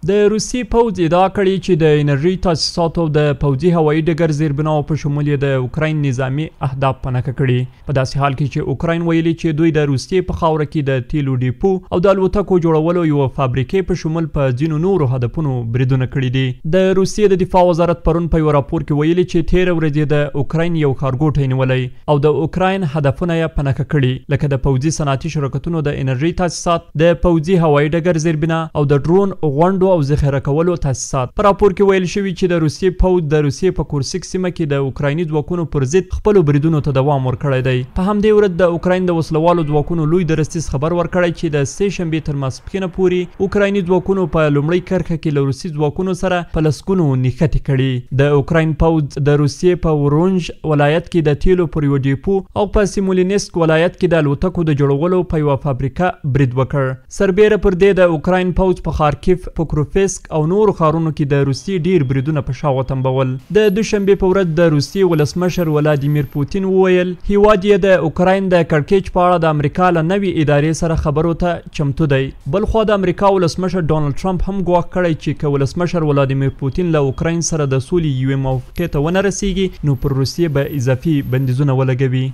د روسیې پوځ ادعا کړې چې د انرژي تاسیساتو د پوځي هوایي ډګر زیربناو په شمول یې د اوکراین نظامی اهداف په نښه کړي. په داسې حال کې چې اوکراین ویلي چې دوی د روسیې په خاوره کې د تیلو ډیپو او د الوتکو جوړولو یو فابریکې په شمول په ځینو نورو هدفونو بریدونه کړي دي. د روسیې د دفاع وزارت پرون په یو راپور کې ویلي چې 13 ورځې د اوکراین یو کارګوټی نیولی او د اوکراین هدفونه یې په نښه کړي، لکه د پوځي صنعتي شرکتونو د انرژي تاسیسات، د پوځي هوایي ډګر زیربنا او د ډرون غونډو او ذخیره کولو تاسیسات. په راپور کې ویل شوی چې د روسیې پوځ د روسیې په کورسک سیمه کې د اوکرایني ځواکونو پر ضد خپل بریدونو ته دوام ورکړی دی. په همدې ورځ د اوکراین د وسلوالو ځواکونو لوی درستیز خبر ورکړی چې د سې شنبې تر ماسپښینه پورې اوکرایني ځواکونو په لومړۍ کرښه کې له روسي ځواکونو سره په لسګونو نښتې کړي. د اوکراین پوځ د روسیې په ورونج ولایت کې د تیلو پر یو ډیپو او په سیمولینسک ولایت کې د الوتکو د جوړولو په یوه فابریکه برید وکړ. سربیره پر دې د اوکراین پوځ په خارکیف، پوکروفسک او نورو ښارونو کې د روسیې ډیر بریدونه په شا وتمبول. د دوشنبې په ورځ د روسیې ولسمشر ولادیمیر پوتین وویل هیواد یې د اوکراین د کړکېچ په اړه د امریکا له نوې ادارې سره خبرو ته چمتو دی. بلخوا د امریکا ولسمشر ډونالد ټرمپ هم ګواښ کړی چې که ولسمشر ولادیمیر پوتین له اوکراین سره د سولې یوې موافقې ته ونه رسیږي نو پر روسیې به اضافي بندیزونه ولګوي.